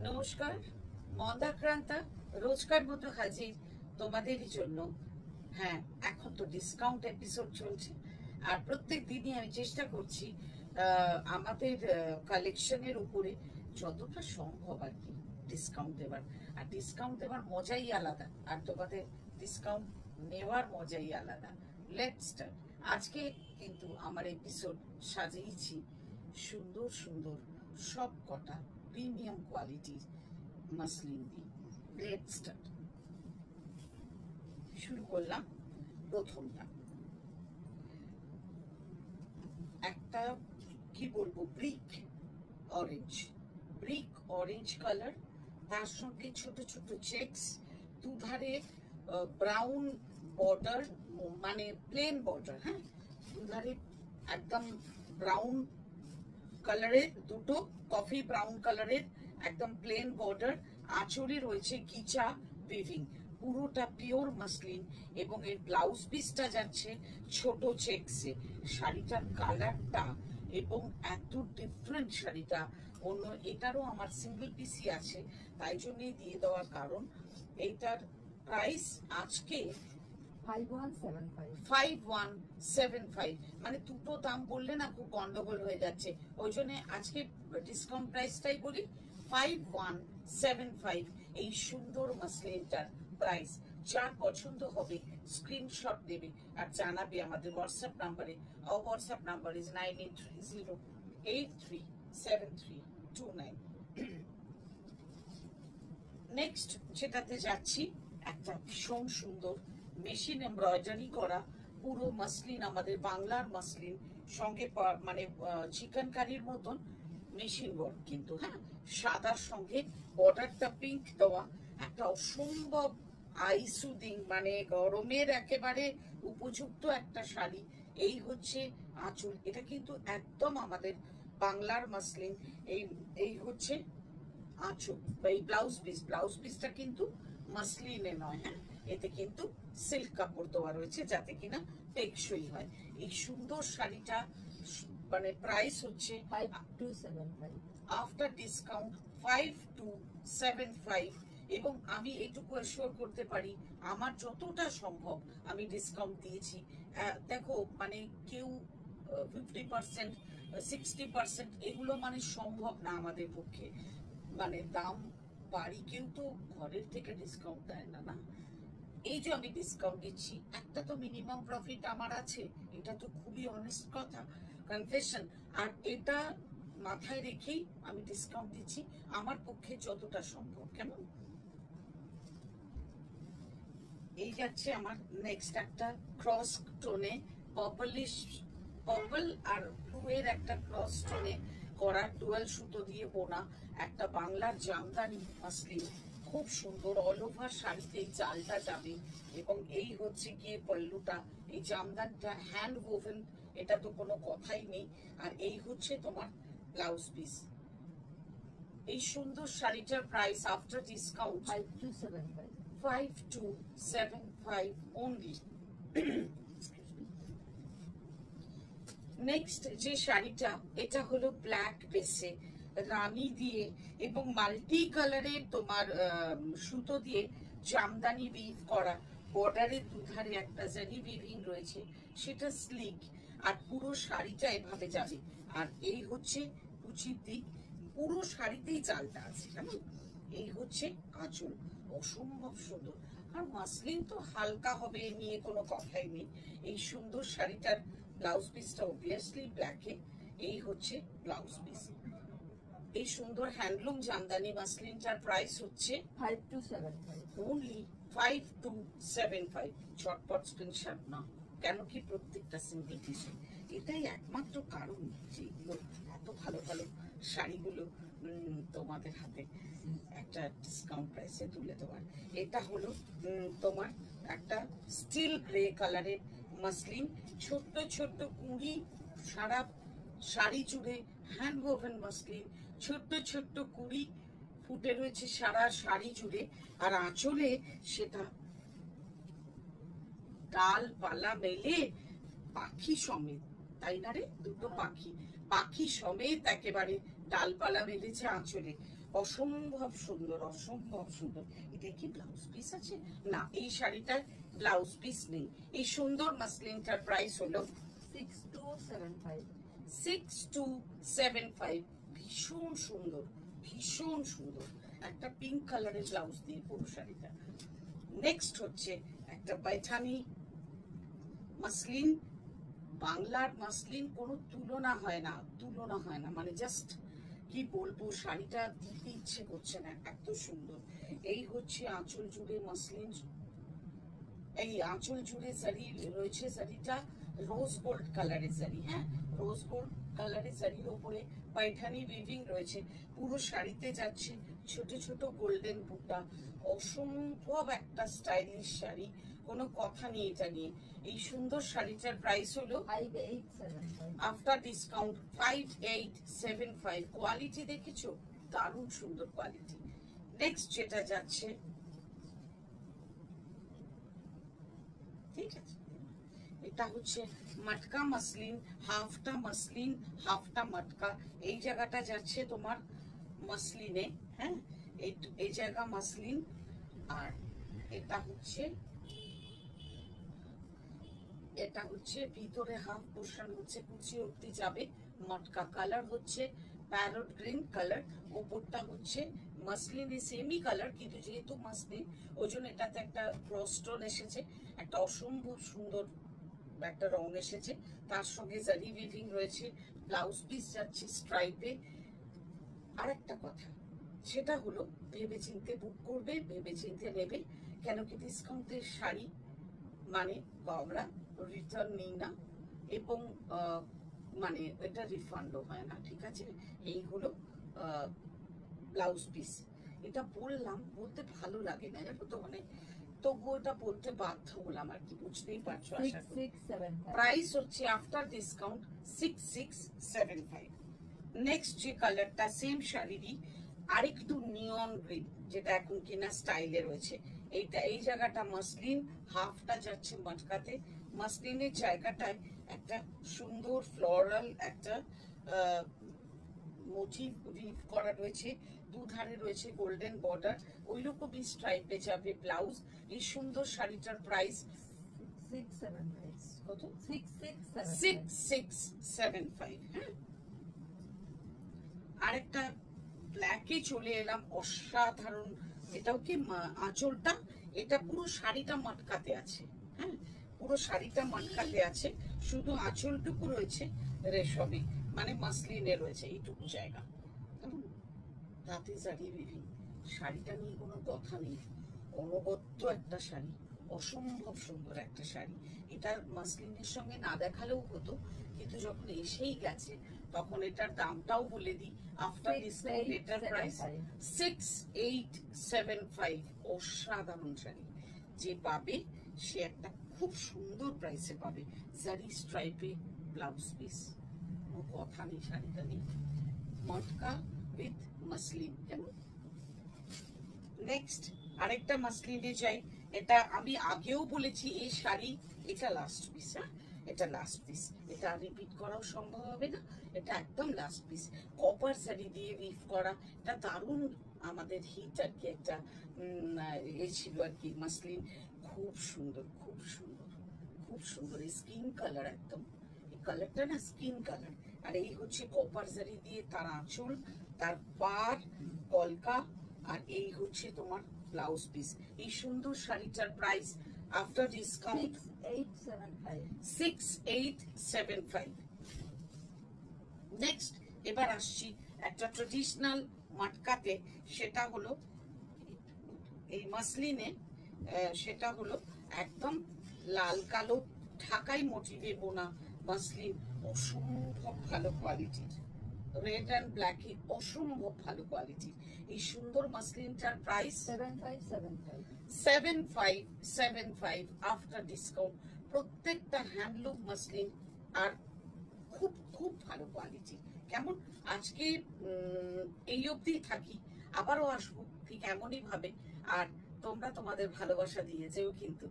নমস্কার। মন্দাক্রান্তা রোজকার মতো হাজির তোমাদেরই জন্য। হ্যাঁ, এখন তো ডিসকাউন্ট এপিসোড চলছে, আর প্রত্যেক দিনই আমি চেষ্টা করছি আমাদের কালেকশনের উপরে যতটা সম্ভব আর কি ডিসকাউন্ট দেবার। আর ডিসকাউন্ট দেবার মজাই আলাদা, আর তোমাদের ডিসকাউন্ট নেওয়ার মজাই আলাদা। Let's start. আজকে কিন্তু আমার এপিসোড সাজিয়েছি সুন্দর সুন্দর সব কটা প্রিমিয়াম কোয়ালিটির মাসলিন দিয়ে। Let's start. শুরু করলাম প্রথমটা, একটা কি বলবো, ব্রিক অরেঞ্জ কালার, তার সঙ্গে ছোট ছোট চেকস, দুধারে ব্রাউন বর্ডার, মানে প্লেন বর্ডার। হ্যাঁ, দুধারে একদম ব্রাউন কালারের, দুটো কফি ব্রাউন কালারের একদম প্লেন বর্ডার। আঁচলে রয়েছে গিচা উইভিং, পুরোটা পিওর মাসলিন, এবং এর ব্লাউজ পিসটা যাচ্ছে ছোট চেকসে। শাড়িটার কালারটা এবং এত ডিফারেন্ট শাড়িটা অন্য, এটারও আমার সিঙ্গেল পিসই আছে, তাই জন্যই দিয়ে দেওয়ার কারণ। এইটার প্রাইস আজকে 5175, মানে দুটো দাম বললে না খুব গন্ডগোল হয়ে যাচ্ছে, ওই জন্য আজকে ডিসকাউন্ট প্রাইসটাই বলি 5175। এই সুন্দর মাসলিনটার প্রাইস। যার পছন্দ হবে স্ক্রিনশট দেবে আর জানাবে আমাদের হোয়াটসঅ্যাপ নাম্বারে। our WhatsApp number is 9830837329। Next যেটাতে যাচ্ছি, একটা ভীষণ সুন্দর মেশিন এমব্রয়ডারি করা পুরো মাসলিন, আমাদের বাংলার মাসলিন, সঙ্গে মানে চিকেন কারির মতন মেশিন ওয়ার্ক কিন্তু। হ্যাঁ, সাদার সঙ্গে বর্ডারটা পিঙ্ক দেওয়া, একটা অসম্ভব আই সুদিং, মানে গরমের একেবারে উপযুক্ত একটা শাড়ি। এই হচ্ছে আঁচল, এটা কিন্তু একদম আমাদের বাংলার মাসলিন। এই এই হচ্ছে আঁচল, এই ব্লাউজ পিসটা কিন্তু মাসলিনে নয়। হ্যাঁ, এতে কিন্তু সিল্ক কাপড় দেওয়া রয়েছে যাতে কিনা টেকসই হয়। এই সুন্দর শাড়িটা মানে প্রাইস হচ্ছে 5275 আফটার ডিসকাউন্ট 5275। এবং আমি এইটুকু অ্যাসিওর করতে পারি আমার যতটা সম্ভব আমি ডিসকাউন্ট দিয়েছি। দেখো, মানে কেউ 50%, 60% এগুলো মানে সম্ভব না আমাদের পক্ষে, মানে দাম বাড়ি, কেউ তো ঘরের থেকে ডিসকাউন্ট দেয় না। না, এই যে আমি ডিসকাউন্ট দিচ্ছি, একটা তো মিনিমাম প্রফিট আমার আছে, এটা তো খুবই অনেস্ট কথা, কনফেশন। আর এটা মাথায় রেখেই আমি ডিসকাউন্ট দিচ্ছি আমার পক্ষে যতটা সম্ভব। কেমন? এই যাচ্ছে আমার নেক্সট একটা ক্রস টোনে, পার্পল আর ব্লু এর একটা ক্রস টোনে করা, ডুয়াল সুতো দিয়ে বোনা একটা বাংলার জামদানি মাসলিন, খুব সুন্দর। অল ওভার শাড়িতে এই জালটা যাবে, এবং এই হচ্ছে গিয়ে পল্লুটা, এই জামদানিটা হ্যান্ড ওভেন, এটা তো কোনো কথাই নেই। আর এই হচ্ছে তোমার ব্লাউজ পিস। এই সুন্দর শাড়িটার price after discount 5275 5275 only. Next যে শাড়িটা, এটা হলো ব্ল্যাক বেসে রানী দিয়ে এবং মাল্টি কালারের তোমার সুতো দিয়ে জামদানি উইভ করা, বর্ডারের দুধারে একটা জারি উইভিং রয়েছে, সেটা স্লিক। আর পুরো শাড়িটা এভাবে যাবে। আর এই হচ্ছে কুচির দিক, পুরো শাড়িতেই চালটা আছে। কেমন? এই হচ্ছে আঁচল, অসম্ভব সুন্দর। আর মাসলিন তো হালকা হবে, নিয়ে কোনো কথাই নেই। এই সুন্দর শাড়িটার ব্লাউজ পিসটা অবভিয়াসলি ব্ল্যাকে। এই হচ্ছে ব্লাউজ পিস। এই সুন্দর হ্যান্ডলুম জামদানি মাসলিনটার প্রাইস হচ্ছে 5275 only 5275। চটপট স্ক্রিনশট না, কেন কি প্রত্যেকটা সিঙ্গেল পিসে। এটাই একমাত্র কারণ যে এগুলো এত ভালো ভালো শাড়িগুলো তোমাদের হাতে একটা ডিসকাউন্ট প্রাইসে তুলে দেওয়ার। এটা হলো তোমার একটা স্টিল গ্রে কালারের মাসলিন, ছোট্ট ছোট্ট কুঁড়ি, সারা শাড়ি জুড়ে হ্যান্ড ওভেন মাসলিন, ছোট্ট ছোট্ট কুঁড়ি ফুটে রয়েছে সারা শাড়ি জুড়ে। আর আঁচলে সেটা ডালপালা মেলে পাখি সমেত, তাই না রে? দুটো পাখি সমেত একেবারে ডালপালা মেলেছে আঁচলে। অসম্ভব সুন্দর, অসম্ভব সুন্দর। এটা কি ব্লাউজ পিস আছে? না, এই শাড়িটার ব্লাউজ পিস নেই। এই সুন্দর মাসলিনটার প্রাইস হলো 6275. 6275। ভীষণ সুন্দর, ভীষণ সুন্দর। একটা পিঙ্ক কালারের ব্লাউজ দিয়ে পুরো শাড়িটা। নেক্সট হচ্ছে একটা পাইথানি মাসলিন। বাংলার মাসলিন কোনো তুলনা হয় না, তুলনা হয় না, মানে জাস্ট কি বলবো, শাড়িটা দিতে ইচ্ছে করছে না, এত সুন্দর। এই হচ্ছে আঁচল জুড়ে মাসলিন, এই আঁচল জুড়ে শাড়ি রয়েছে। শাড়িটা রোজ গোল্ড কালারের শাড়ি, হ্যাঁ, রোজ গোল্ড কালারের শাড়ির উপরে পাইঠানি উইভিং রয়েছে। পুরো শাড়িতে যাচ্ছে ছোট ছোট গোল্ডেন বুটা। অসম্ভব একটা স্টাইলিশ শাড়ি, কোনো কথা নেই এটা নিয়ে। এই সুন্দর শাড়িটার প্রাইস হলো 5875. After discount 5875। কোয়ালিটি দেখেছো? দারুণ সুন্দর কোয়ালিটি। নেক্সট যেটা যাচ্ছে, ঠিক আছে, এটা হচ্ছে মটকা মাসলিন, হাফটা মাসলিন হাফটা মটকা। এই জায়গাটা যাচ্ছে তোমার মাসলিনে, হ্যাঁ, এই জায়গা মাসলিন। আর এটা হচ্ছে, এটা হচ্ছে ভিতরে হাফ পোর্শন হচ্ছে কুচি অব্দি যাবে মটকা। কালার হচ্ছে প্যারট গ্রিন কালার, ওপরটা হচ্ছে মাসলিনের সেমি কালার, কিন্তু যেহেতু মাসলিন ওই জন্য এটাতে একটা ক্রসস্টোন এসেছে, একটা অসম্ভব সুন্দর একটা রং এসেছে। তার সঙ্গে জারি উইভিং রয়েছে। ব্লাউজ পিস যাচ্ছে স্ট্রাইপে। আর একটা কথা, সেটা হলো ভেবে চিনতে বুক করবে, ভেবে চিনতে নেবে, কেন কি ডিসকাউন্টের শাড়ি মানে আমরা রিটার্ন নিই না, এবং মানে এটা রিফান্ডও হয় না, ঠিক আছে। এই হলো ব্লাউজ পিস। এটা বললাম, বলতে ভালো লাগে না জানো তো, মানে তবুও এটা বলতে বাধ্য হলাম আর কি, বুঝতেই পারছো আশা করি। 6675. প্রাইস হচ্ছে আফটার ডিসকাউন্ট 6675। নেক্সট যে কালারটা সেম শাড়িরই আরেকটু নিয়ন গ্রিন, যেটা এখন কিনা স্টাইলে রয়েছে। এইটা, এই জায়গাটা মাসলিন, হাফটা যাচ্ছে মটকাতে। মাসলিনের জায়গাটায় একটা সুন্দর ফ্লোরাল একটা মোটিভ উইভ করা রয়েছে, দুধারে রয়েছে গোল্ডেন বর্ডার, ওই রকমই স্ট্রাইপে যাবে ব্লাউজ। এই সুন্দর শাড়িটার প্রাইস 675. কত? 6675. 6675। হ্যাঁ, আরেকটা ব্ল্যাকে চলে এলাম, অসাধারণ। এটাও কি আঁচলটা, এটা পুরো শাড়িটা মাটকাতে আছে, হ্যাঁ, পুরো শাড়িটা মাটকাতে আছে, শুধু আঁচলটুকু রয়েছে রেশমি, মানে মাসলিনে রয়েছে এইটুকু জায়গা। তাতে শাড়ি বিভিন্ন, শাড়িটা নিয়ে কোনো কথা নেই, অনবদ্য একটা শাড়ি, অসম্ভব সুন্দর একটা শাড়ি। এটা মাসলিনের সঙ্গে না দেখালেও হতো, কিন্তু যখন এসেই গেছে তখন এটার দামটাও বলে দিই। আফটার ডিসকাউন্ট এটার প্রাইস 6875। অসাধারণ শাড়ি, যে পাবে সে একটা খুব সুন্দর প্রাইসে পাবে। জারি স্ট্রাইপে ব্লাউজ পিস, ও কথা নেই, শাড়িটা নেই, মটকা উইথ মাসলিন। কেমন? নেক্সট আরেকটা মাসলিনে যাই। এটা আমি আগেও বলেছি, এই শাড়ি এটা লাস্ট পিস, হ্যাঁ, এটা লাস্ট পিস, এটা রিপিট করাও সম্ভব হবে না, এটা একদম লাস্ট পিস। কপার শাড়ি দিয়ে উইভ করা, এটা দারুণ আমাদের হিট আর কি, একটা এ ছিল আর কি মাসলিন। খুব সুন্দর, খুব সুন্দর, খুব সুন্দর। স্কিন কালার একদম, এই কালারটা না স্কিন কালার। আর এই হচ্ছে কপার শাড়ি দিয়ে তার আঁচল, তার পার কলকা, আর এই হচ্ছে তোমার ব্লাউজ পিস। এই সুন্দর শাড়িটার প্রাইস আফটার ডিসকাউন্ট 6875. 6875। নেক্সট এবার আসছি একটা ট্রেডিশনাল মাটকাতে, সেটা হলো এই মাসলিনে, সেটা হলো একদম লাল কালো ঢাকাই মোটিভে বোনা মাসলিন, অসম্ভব ভালো কোয়ালিটির, রেড অ্যান্ড ব্ল্যাকে অসম্ভব ভালো কোয়ালিটির। এই সুন্দর মাসলিনটার প্রাইস 7575. 7575 after discount. প্রত্যেকটা হ্যান্ডলুম মাসলিন, আর খুব খুব ভালো কোয়ালিটি। কেমন? আজকে এই অবধি থাকি, আবারও আসবো ঠিক এমনই ভাবে। আর তোমরা তোমাদের ভালোবাসা দিয়েছেও কিন্তু।